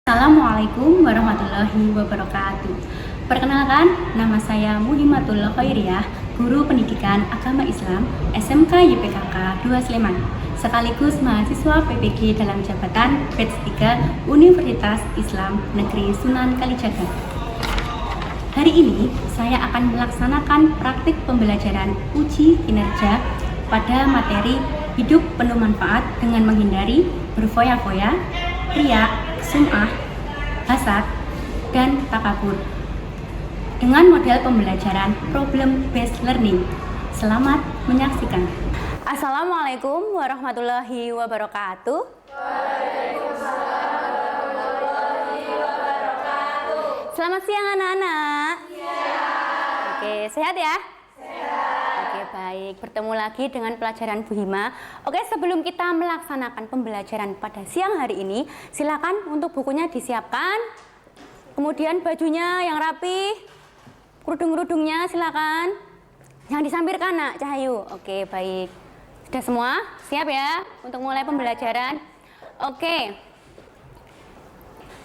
Assalamualaikum warahmatullahi wabarakatuh. Perkenalkan, nama saya Muhimatul Khairiyah, guru pendidikan agama Islam SMK YPKK 2 Sleman, sekaligus mahasiswa PPG dalam jabatan Batch 3 Universitas Islam Negeri Sunan Kalijaga. Hari ini saya akan melaksanakan praktik pembelajaran uji kinerja pada materi hidup penuh manfaat dengan menghindari berfoya-foya, riya, sum'ah, hasad, dan takabur dengan model pembelajaran problem based learning. Selamat menyaksikan. Assalamualaikum warahmatullahi wabarakatuh. Waalaikumsalam warahmatullahi wabarakatuh. Selamat siang anak-anak. Siang. Oke, sehat ya? Oke, baik. Bertemu lagi dengan pelajaran Bu Hima. Oke, sebelum kita melaksanakan pembelajaran pada siang hari ini, silakan untuk bukunya disiapkan. Kemudian bajunya yang rapi, kerudung-kerudungnya silakan. Jangan disampirkan, Nak Cahayu. Oke, baik. Sudah semua? Siap ya untuk mulai pembelajaran? Oke.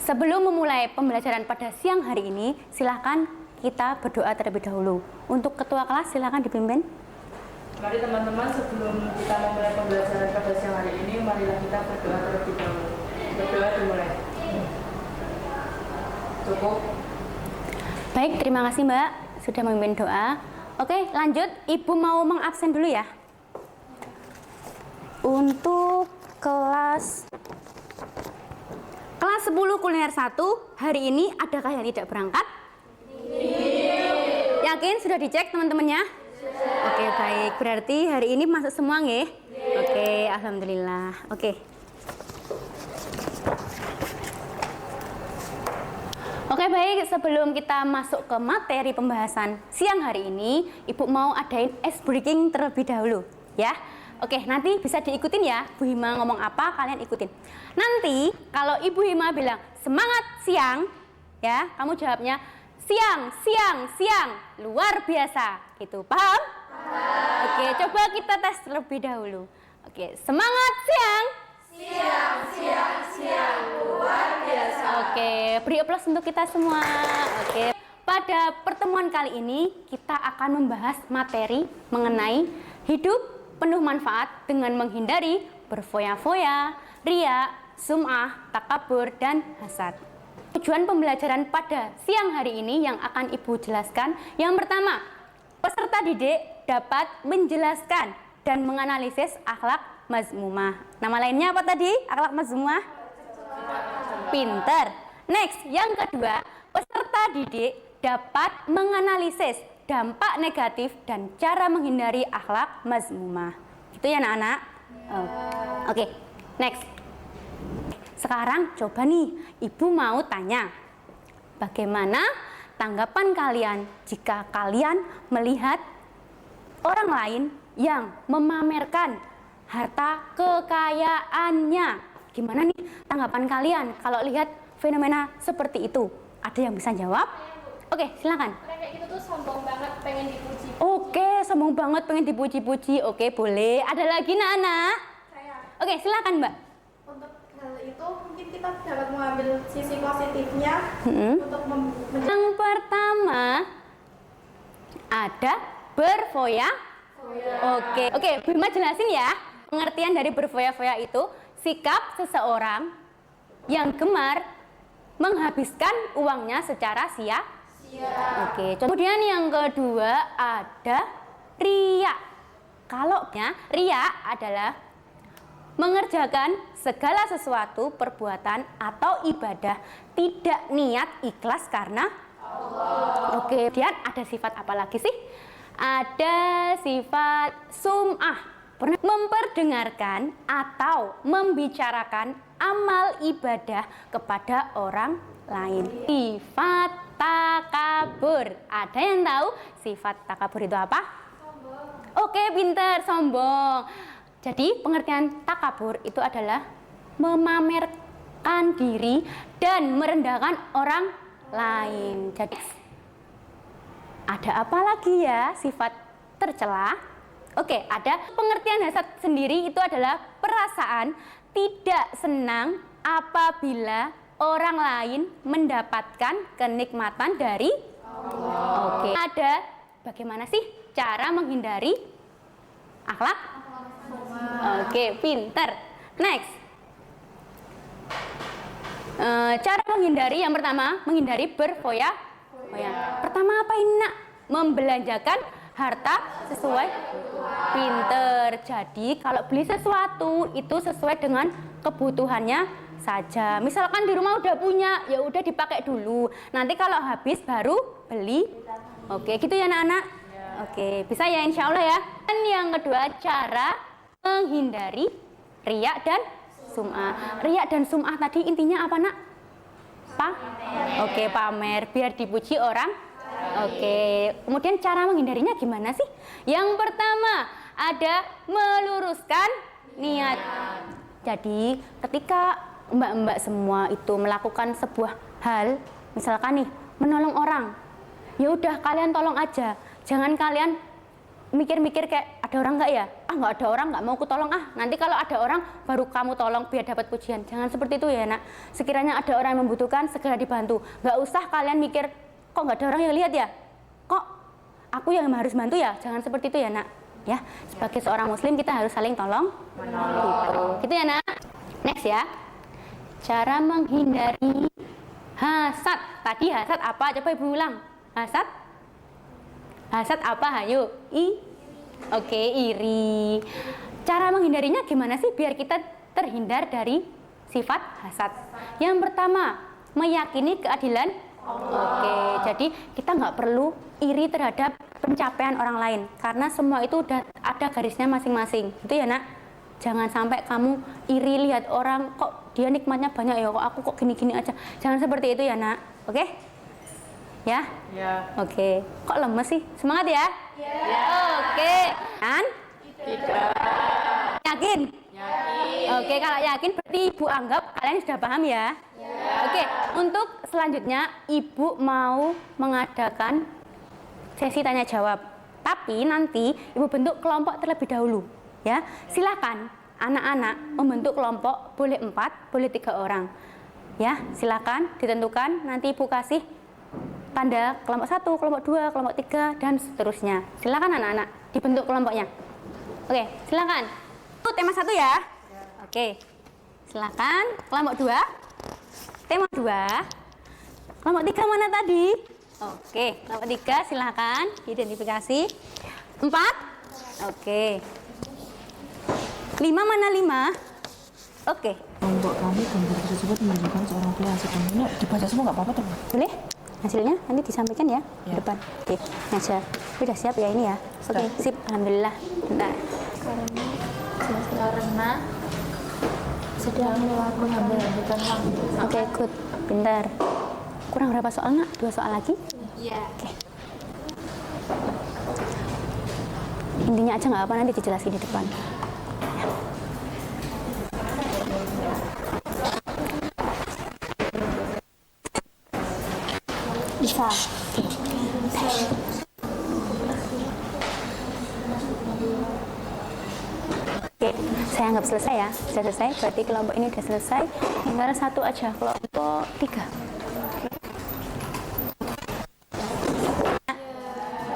Sebelum memulai pembelajaran pada siang hari ini, silakan kita berdoa terlebih dahulu. Untuk ketua kelas silakan dipimpin. Mari teman-teman, sebelum kita memulai pembelajaran pada siang hari ini, marilah kita berdoa terlebih dahulu. Berdoa dimulai. Cukup. Baik, terima kasih Mbak sudah memimpin doa. Oke, lanjut. Ibu mau mengabsen dulu ya. Untuk kelas 10 kuliner 1, hari ini adakah yang tidak berangkat? Yakin sudah dicek teman-temannya? Oke, baik. Berarti hari ini masuk semua nggih? Oke, alhamdulillah. Oke. Oke, baik. Sebelum kita masuk ke materi pembahasan siang hari ini, Ibu mau adain ice breaking terlebih dahulu, ya. Oke, nanti bisa diikutin ya. Bu Hima ngomong apa, kalian ikutin. Nanti kalau Ibu Hima bilang semangat siang, ya, kamu jawabnya siang, siang, siang, luar biasa. Gitu, paham? Oke, coba kita tes terlebih dahulu. Oke, semangat siang. Siang, siang, siang, luar biasa. Oke, beri aplaus untuk kita semua. Oke, pada pertemuan kali ini kita akan membahas materi mengenai hidup penuh manfaat dengan menghindari berfoya-foya, riya, sum'ah, takabur, dan hasad. Tujuan pembelajaran pada siang hari ini yang akan Ibu jelaskan, yang pertama, peserta didik dapat menjelaskan dan menganalisis akhlak mazmumah. Nama lainnya apa tadi? Akhlak mazmumah? Pinter. Next, yang kedua, peserta didik dapat menganalisis dampak negatif dan cara menghindari akhlak mazmumah. Itu ya anak-anak? Oke, next. Sekarang coba nih, Ibu mau tanya, bagaimana tanggapan kalian jika kalian melihat orang lain yang memamerkan harta kekayaannya? Gimana nih tanggapan kalian kalau lihat fenomena seperti itu? Ada yang bisa jawab? Oke, silakan. Kayak gitu tuh sombong banget, pengen dipuji. Oke, sombong banget pengen dipuji-puji. Oke, boleh. Ada lagi anak-anak? Saya. Oke, silakan Mbak. Untuk hal itu mungkin kita dapat mengambil sisi positifnya untuk Yang pertama ada berfoya. Oke, Bu Hima jelasin ya. Pengertian dari berfoya-foya itu sikap seseorang yang gemar menghabiskan uangnya secara sia-sia. Oke, kemudian yang kedua ada riya. Kalau riya adalah mengerjakan segala sesuatu perbuatan atau ibadah tidak niat ikhlas karena Allah. Oke, kemudian ada sifat apa lagi sih? Ada sifat sum'ah, memperdengarkan atau membicarakan amal ibadah kepada orang lain. Sifat takabur. Ada yang tahu sifat takabur itu apa? sombong. Oke, pinter, sombong. Jadi pengertian takabur itu adalah memamerkan diri dan merendahkan orang lain. Jadi ada apa lagi ya sifat tercela? Oke, ada pengertian hasad sendiri itu adalah perasaan tidak senang apabila orang lain mendapatkan kenikmatan dari Allah. Oke. Ada bagaimana sih cara menghindari akhlak? Oke, pinter. Next. Cara menghindari yang pertama, menghindari berfoya-foya. Pertama apa ini nak? Membelanjakan harta sesuai pinter. Jadi kalau beli sesuatu itu sesuai dengan kebutuhannya saja. Misalkan di rumah udah punya, ya udah dipakai dulu. Nanti kalau habis baru beli. Oke, gitu ya anak-anak. Oke, bisa ya insya Allah ya. Dan yang kedua, cara menghindari riak dan sum'ah. Riak dan sum'ah tadi intinya apa nak? Oke, pamer biar dipuji orang. Oke, kemudian cara menghindarinya gimana sih? Yang pertama ada meluruskan niat. Jadi ketika mbak-mbak semua itu melakukan sebuah hal, misalkan nih menolong orang, ya udah kalian tolong aja. Jangan kalian mikir-mikir kayak ada orang nggak ya? Nggak ada orang, nggak mau aku tolong nanti kalau ada orang baru kamu tolong biar dapat pujian. Jangan seperti itu ya nak. Sekiranya ada orang yang membutuhkan segera dibantu. Nggak usah kalian mikir kok nggak ada orang yang lihat ya? Kok aku yang harus bantu ya? Jangan seperti itu ya nak. Ya, sebagai seorang muslim kita harus saling tolong menolong. Gitu ya nak. Next ya. Cara menghindari hasad. Tadi hasad apa? Coba ibu ulang. Hasad apa? Hayo. Oke, iri. Cara menghindarinya gimana sih biar kita terhindar dari sifat hasad? Yang pertama, meyakini keadilan. Oke, jadi kita nggak perlu iri terhadap pencapaian orang lain karena semua itu udah ada garisnya masing-masing. Itu ya nak. Jangan sampai kamu iri lihat orang kok dia nikmatnya banyak ya, kok aku kok gini-gini aja. Jangan seperti itu ya nak. Oke? Ya? Ya. Oke. Kok lemes sih? Semangat ya? Ya. Oke. Kan? Tidak. Yakin? Yakin. Oke, kalau yakin berarti ibu anggap kalian sudah paham ya? Oke, untuk selanjutnya ibu mau mengadakan sesi tanya jawab. Tapi nanti ibu bentuk kelompok terlebih dahulu. Ya, silakan anak-anak membentuk kelompok, boleh 4, boleh 3 orang. Ya, silakan ditentukan. Nanti ibu kasih tanda kelompok 1, kelompok 2, kelompok 3 dan seterusnya. Silakan anak-anak dibentuk kelompoknya. Oke, silakan. Itu tema 1 ya. Oke. Silakan kelompok 2. Tema 2. Kelompok 3 mana tadi? Oke, kelompok 3 silakan identifikasi. 4. Oke. 5 mana 5? Oke. Kelompok kami gambar tersebut menunjukkan seorang pria sedang ini dibaca semua nggak apa-apa teman. Boleh? Hasilnya nanti disampaikan ya, Ya. ke depan. Oke, ngajar. Udah siap ya ini ya? Oke, sip. Alhamdulillah. Bentar. Karena sedang mengambil-ambilkan waktu. Oke, good. Bentar. Kurang berapa soal nak? 2 soal lagi? Iya. Oke. Intinya aja nggak apa, nanti dijelasin di depan. Ya. Bisa. Oke, saya anggap selesai ya. Sudah selesai, berarti kelompok ini sudah selesai. Tinggal 1 aja, kelompok 3.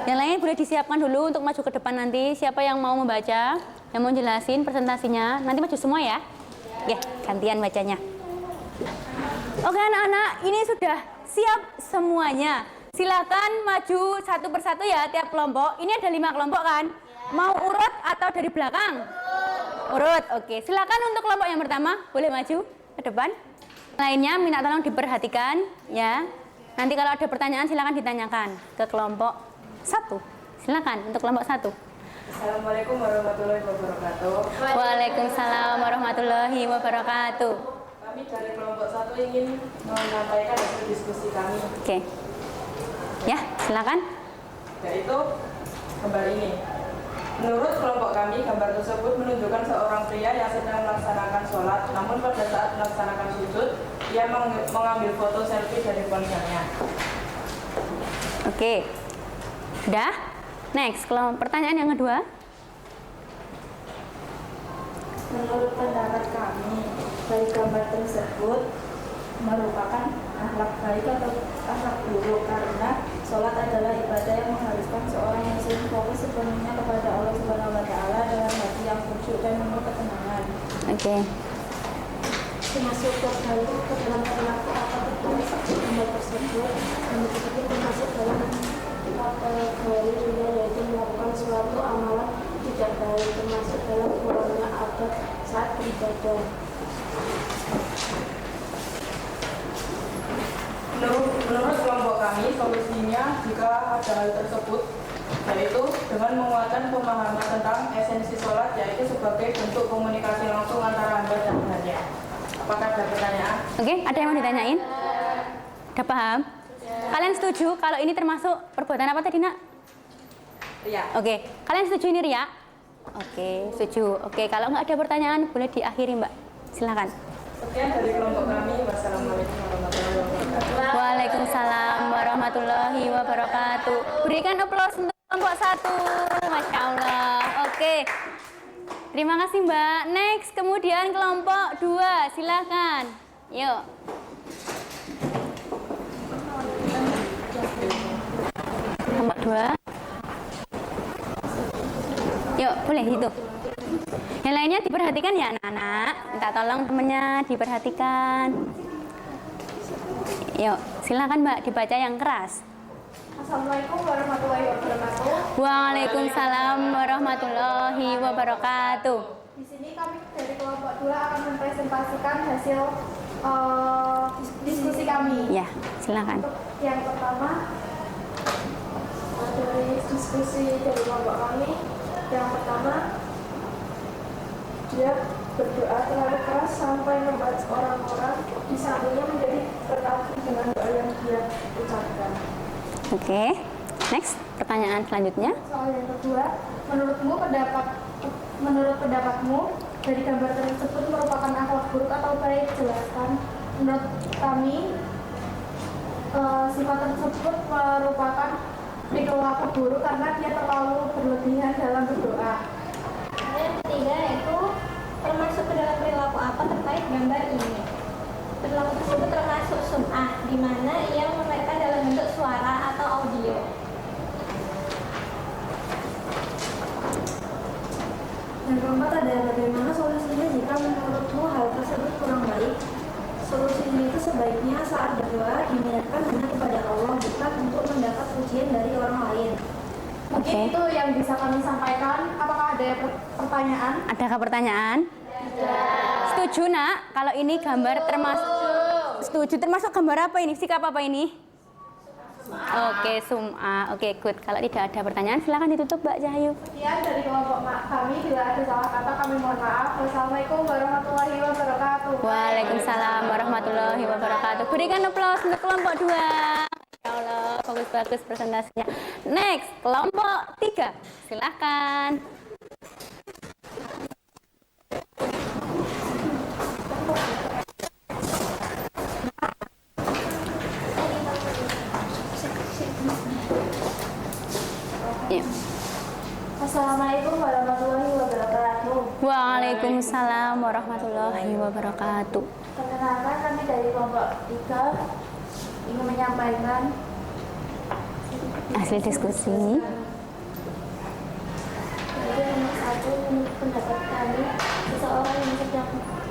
Yang lain boleh disiapkan dulu untuk maju ke depan nanti. Siapa yang mau membaca, yang mau jelasin presentasinya, nanti maju semua ya. Ya, gantian bacanya. Oke anak-anak, ini sudah siap semuanya. Silakan maju satu persatu ya tiap kelompok. Ini ada 5 kelompok kan? Mau urut atau dari belakang? Urut, oke. Silakan untuk kelompok yang pertama, boleh maju ke depan. Lainnya minta tolong diperhatikan ya. Nanti kalau ada pertanyaan silakan ditanyakan ke kelompok 1. Silakan untuk kelompok 1. Assalamualaikum warahmatullahi wabarakatuh. Waalaikumsalam warahmatullahi wabarakatuh. Kami dari kelompok 1 ingin menyampaikan hasil diskusi kami, Oke. Ya, silakan. yaitu gambar ini. Menurut kelompok kami, gambar tersebut menunjukkan seorang pria yang sedang melaksanakan sholat, namun pada saat melaksanakan sujud, ia mengambil foto selfie dari ponselnya. Oke. Sudah? Next, pertanyaan yang kedua. Menurut pendapat kami, dari gambar tersebut merupakan akhlak baik atau akhlak buruk, karena sholat adalah ibadah yang mengharuskan seorang muslim fokus sepenuhnya kepada Allah Subhanahu wa Ta'ala dengan hati yang khusyuk dan penuh ketenangan. Oke. Termasuk ke dalam perilaku apa tertulis di gambar tersebut, dan itu termasuk dalam kategori ria, yaitu melakukan suatu amalan tidak baik, termasuk dalam kurangnya adab saat beribadah. Menurut kelompok kami, solusinya jika ada hal tersebut, yaitu dengan menguatkan pemahaman tentang esensi sholat, yaitu sebagai bentuk komunikasi langsung antara hamba dan Tuhannya. Apakah ada pertanyaan? Oke, ada yang mau ditanyain? Udah paham? Kalian setuju kalau ini termasuk perbuatan apa tadi, Nak? Ria. Oke, kalian setuju ini ria? Oke, setuju. Oke, kalau nggak ada pertanyaan boleh diakhiri, Mbak. Silakan. Sekian dari kelompok kami. Wassalamualaikum warahmatullahi wabarakatuh. Waalaikumsalam warahmatullahi wabarakatuh. Berikan aplaus untuk kelompok 1. Masya Allah. Oke. Terima kasih, Mbak. Next, kemudian kelompok 2. Silakan. Yuk. Kelompok 2. Yuk, boleh itu. Yang lainnya diperhatikan ya, anak-anak. Minta tolong temennya diperhatikan. Yuk, silakan Mbak, dibaca yang keras. Assalamualaikum warahmatullahi wabarakatuh. Waalaikumsalam warahmatullahi wabarakatuh. Di sini kami dari kelompok 2 akan mempresentasikan hasil diskusi kami. Ya, silakan. Untuk yang pertama, dari diskusi dari kelompok kami, yang pertama, dia berdoa terlalu keras sampai membuat orang-orang di sampingnya menjadi terkagum dengan doa yang dia ucapkan. Oke, next, pertanyaan selanjutnya. Soal yang kedua, menurut pendapatmu dari gambar tersebut merupakan akhlak buruk atau baik? Jelaskan. Menurut kami, sifat tersebut merupakan perilaku buruk karena dia terlalu berlebihan dalam berdoa. Yang ketiga yaitu termasuk ke dalam perilaku apa terkait gambar ini. Perilaku tersebut termasuk sum'ah, di mana ia memamerkan dalam bentuk suara atau audio. Yang keempat adalah bagaimana solusinya jika menurutmu hal tersebut kurang baik. Solusinya itu sebaiknya saat berdoa diniatkan hanya kepada Allah, bukan untuk mendapat pujian dari orang lain. Mungkin Oke. itu yang bisa kami sampaikan. Apakah ada pertanyaan? Adakah pertanyaan? Setuju, Nak? Kalau ini gambar termasuk setuju, termasuk gambar apa ini? Sikap apa ini? Oke, sum'ah. Oke, good. Kalau tidak ada pertanyaan, silakan ditutup, Mbak Cahayu. Sekian dari kelompok kami. Bila ada salah kata kami mohon maaf. Wassalamualaikum warahmatullahi wabarakatuh. Waalaikumsalam warahmatullahi wabarakatuh. Berikan aplaus untuk kelompok 2. Ya Allah, bagus-bagus presentasinya. Next, kelompok 3. Silakan. Ya. Assalamualaikum warahmatullahi wabarakatuh. Waalaikumsalam warahmatullahi wabarakatuh. Perkenalkan, kami dari kelompok 3 ingin menyampaikan Hasil diskusi. Jadi nomor 1, menurut pendapat kami, seseorang yang sedang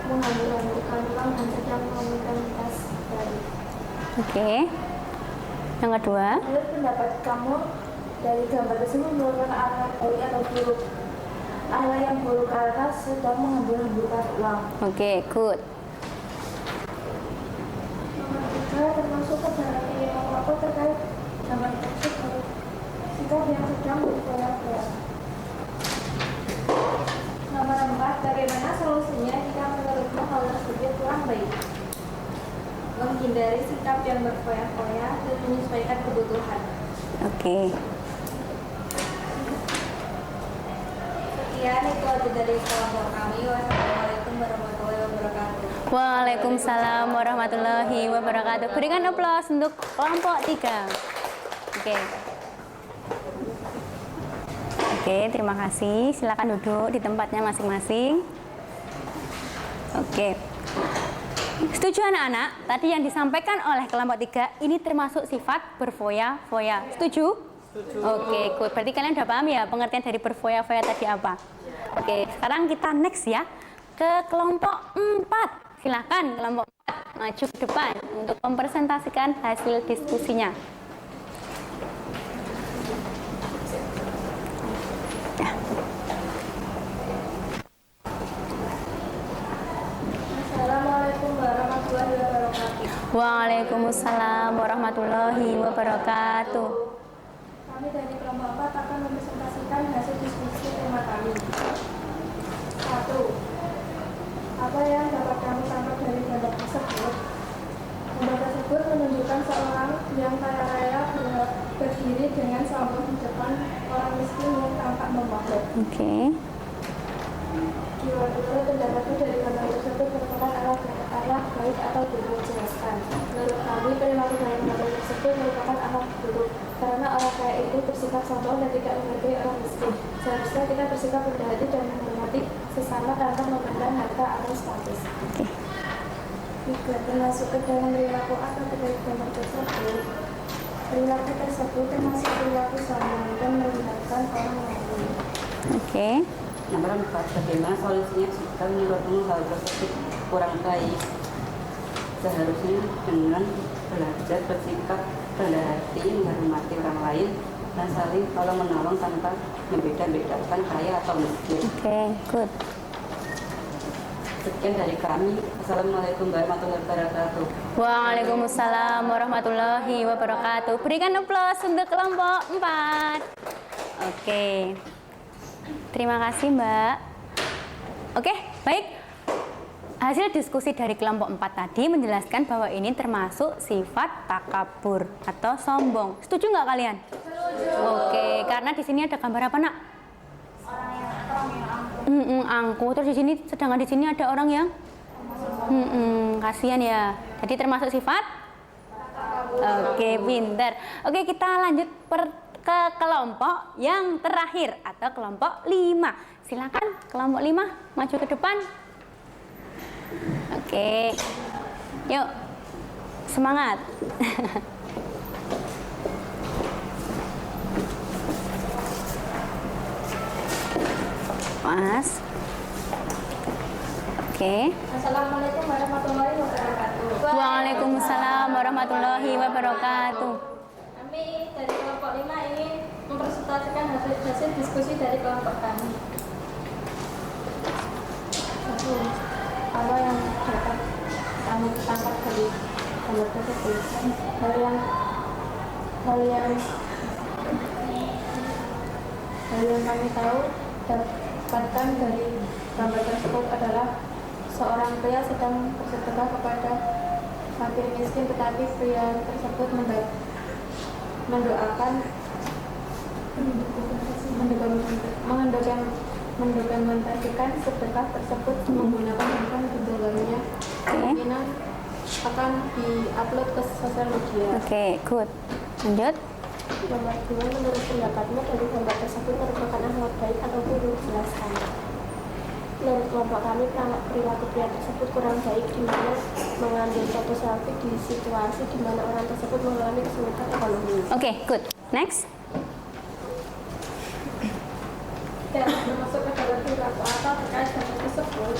mengambil-ambilkan uang dan sedang mengambilkan tas dari. Oke. Yang kedua. Menurut pendapat kamu, dari gambar tersebut merupakan akhlak baik atau buruk? Akhlak yang buruk karena sedang mengambil-ambilkan uang. Oke, good. Nomor 3, termasuk ke dalam perilaku apa terkait gambar tersebut? Sikap yang sedang berkoyak-koyak. Nomor 4, bagaimana solusinya jika menurutmu hal tersebut kurang baik? Menghindari sikap yang berkoyak-koyak dan menyesuaikan kebutuhan. Oke. Sekian itu aja dari kelompok kami. Wassalamualaikum warahmatullahi wabarakatuh. Waalaikumsalam warahmatullahi wabarakatuh. Berikan aplaus untuk kelompok 3. Oke. Oke, terima kasih. Silakan duduk di tempatnya masing-masing. Oke. Setuju anak-anak? Tadi yang disampaikan oleh kelompok 3 ini termasuk sifat berfoya-foya. Setuju? Setuju. Oke, good. Berarti kalian udah paham ya pengertian dari berfoya-foya tadi apa? Oke, sekarang kita next ya ke kelompok 4. Silakan kelompok 4 maju ke depan untuk mempresentasikan hasil diskusinya. Assalamualaikum warahmatullahi wabarakatuh. Waalaikumsalam warahmatullahi wabarakatuh. Kami dari kelompok 4 akan mempresentasikan hasil diskusi tema kami. 1. Apa yang dapat kami tangkap dari gambar tersebut? Gambar tersebut menunjukkan seorang yang kaya raya berdiri dengan sombong di depan orang miskin yang tampak memabuk. Oke. Menurut pendapatku dari gambar tersebut merupakan arah baik atau buruk jelaskan. Menurut kami, perilaku dalam gambar tersebut merupakan arah buruk karena orang kaya itu bersikap sombong dan tidak menghargai orang miskin. Seharusnya kita bersikap rendah hati dan menghormati sesama tanpa memandang harta atau status. Jika termasuk ke dalam perilaku atau dari gambar tersebut, perilaku tersebut termasuk perilaku sombong dan merendahkan orang lain. Oke. Nomor 4, bagaimana solusinya jika menurutmu hal tersebut kurang baik? Seharusnya dengan belajar bersikap rendah hati, menghormati orang lain, dan saling tolong menolong tanpa membeda-bedakan kaya atau miskin. Oke, good. Sekian dari kami. Assalamualaikum warahmatullahi wabarakatuh. Waalaikumsalam warahmatullahi wabarakatuh. Berikan aplaus untuk kelompok 4. Oke. Terima kasih, Mbak. Oke, baik. Hasil diskusi dari kelompok 4 tadi menjelaskan bahwa ini termasuk sifat takabur atau sombong. Setuju nggak kalian? Setuju. Oke, karena di sini ada gambar apa, Nak? Angkuh. Terus di sini, sedangkan di sini ada orang yang kasihan ya. Jadi termasuk sifat Oke, pinter. Oke, kita lanjut ke kelompok yang terakhir atau kelompok 5. Silakan kelompok 5 maju ke depan. Oke. Yuk. Semangat. Mas. Oke. Assalamualaikum warahmatullahi wabarakatuh. Waalaikumsalam warahmatullahi wabarakatuh. Kami dari kelompok 5 ini mempresentasikan hasil diskusi dari kelompok kami. Apa yang dapat kami tangkap dari gambar tersebut? Hal yang kami tahu dapatkan dari gambar tersebut adalah seorang pria sedang bersedekah kepada fakir miskin, tetapi pria tersebut mendokumentasikan sedekah tersebut menggunakan handphone di dalamnya. Kemungkinan akan diupload ke sosial media. Oke, good. Lanjut. Nomor 2, menurut pendapatmu dari gambar tersebut merupakan akhlak baik atau buruk? Jelaskan. Menurut kelompok kami, perilaku pria tersebut kurang baik, di mana mengambil foto selfie di situasi di mana orang tersebut mengalami kesulitan ekonomi. Oke, good. Next. Dan termasuk ke dalam perilaku apa terkait gambar tersebut.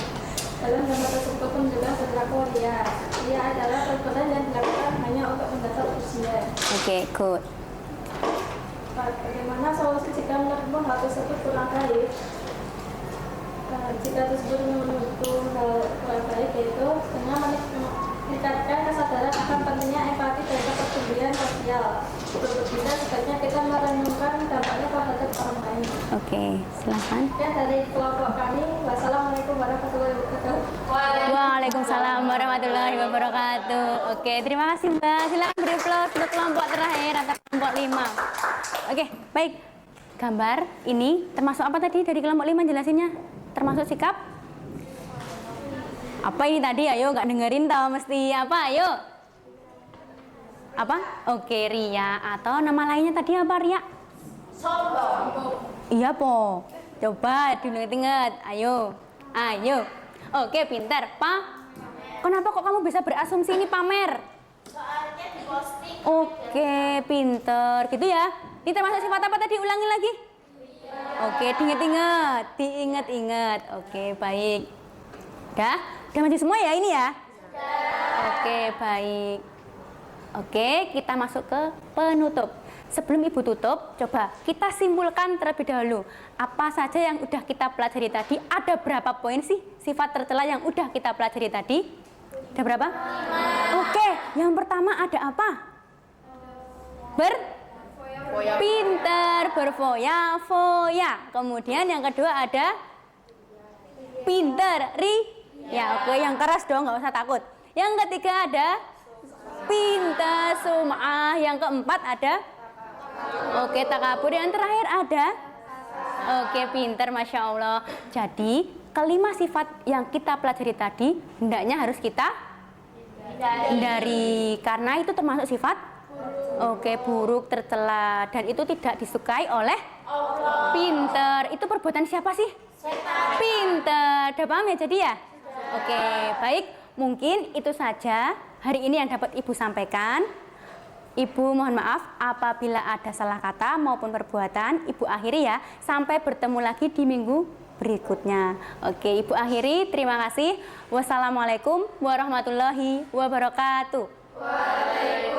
Dalam gambar tersebut menunjukkan perilaku ria. Ria adalah perbuatan yang dilakukan hanya untuk mendasar usia. Oke, good. Bagaimana solusi jika menurutmu hal tersebut kurang baik? Jika tersebut menurutku hal kurang baik, yaitu dengan meningkatkan kesadaran akan pentingnya empati dan kepedulian sosial. Untuk bisa sebaiknya kita merenungkan dampaknya terhadap orang lain. Oke, silakan. Ya, dari kelompok kami, wassalamualaikum warahmatullahi wabarakatuh. Waalaikumsalam warahmatullahi wabarakatuh. Oke, terima kasih Mbak. Silakan beri aplaus untuk kelompok terakhir atau kelompok 5. Oke, baik. Gambar ini termasuk apa tadi dari kelompok 5 jelasinnya? Termasuk sikap? Apa ini tadi? Ayo, nggak dengerin tau mesti apa? Ayo. Apa? Oke, ria atau nama lainnya tadi apa ria? Sombong. Iya po. Coba diinget-inget. Ayo. Ayo. Oke, pintar. Kenapa kok kamu bisa berasumsi ini pamer? Soalnya diposting. Oke, pinter. Gitu ya. Ini termasuk sifat apa tadi? Ulangi lagi. Oke, diingat-ingat. Oke, baik. Udah maju semua ya ini ya? Oke, baik. Oke, kita masuk ke penutup. Sebelum Ibu tutup, coba kita simpulkan terlebih dahulu. Apa saja yang udah kita pelajari tadi? Ada berapa poin sih sifat tercela yang udah kita pelajari tadi? Ada berapa? 5. Oke, yang pertama ada apa? Pinter, berfoya-foya. Kemudian yang kedua ada pinter, ya oke, yang keras dong, nggak usah takut. Yang ketiga ada pinter, sum'ah. Yang keempat ada oke, takabur. Yang terakhir ada oke, pinter, Masya Allah. Jadi kelima sifat yang kita pelajari tadi hendaknya harus kita hindari, karena itu termasuk sifat buruk, tercela, dan itu tidak disukai oleh Allah. Pinter, itu perbuatan siapa sih? Setan. Pinter, udah paham ya jadi ya? Oke, baik, mungkin itu saja hari ini yang dapat Ibu sampaikan. Ibu mohon maaf apabila ada salah kata maupun perbuatan. Ibu akhiri ya, sampai bertemu lagi di minggu berikutnya. Oke, Ibu akhiri, terima kasih. Wassalamualaikum warahmatullahi wabarakatuh. Waalaikumsalam.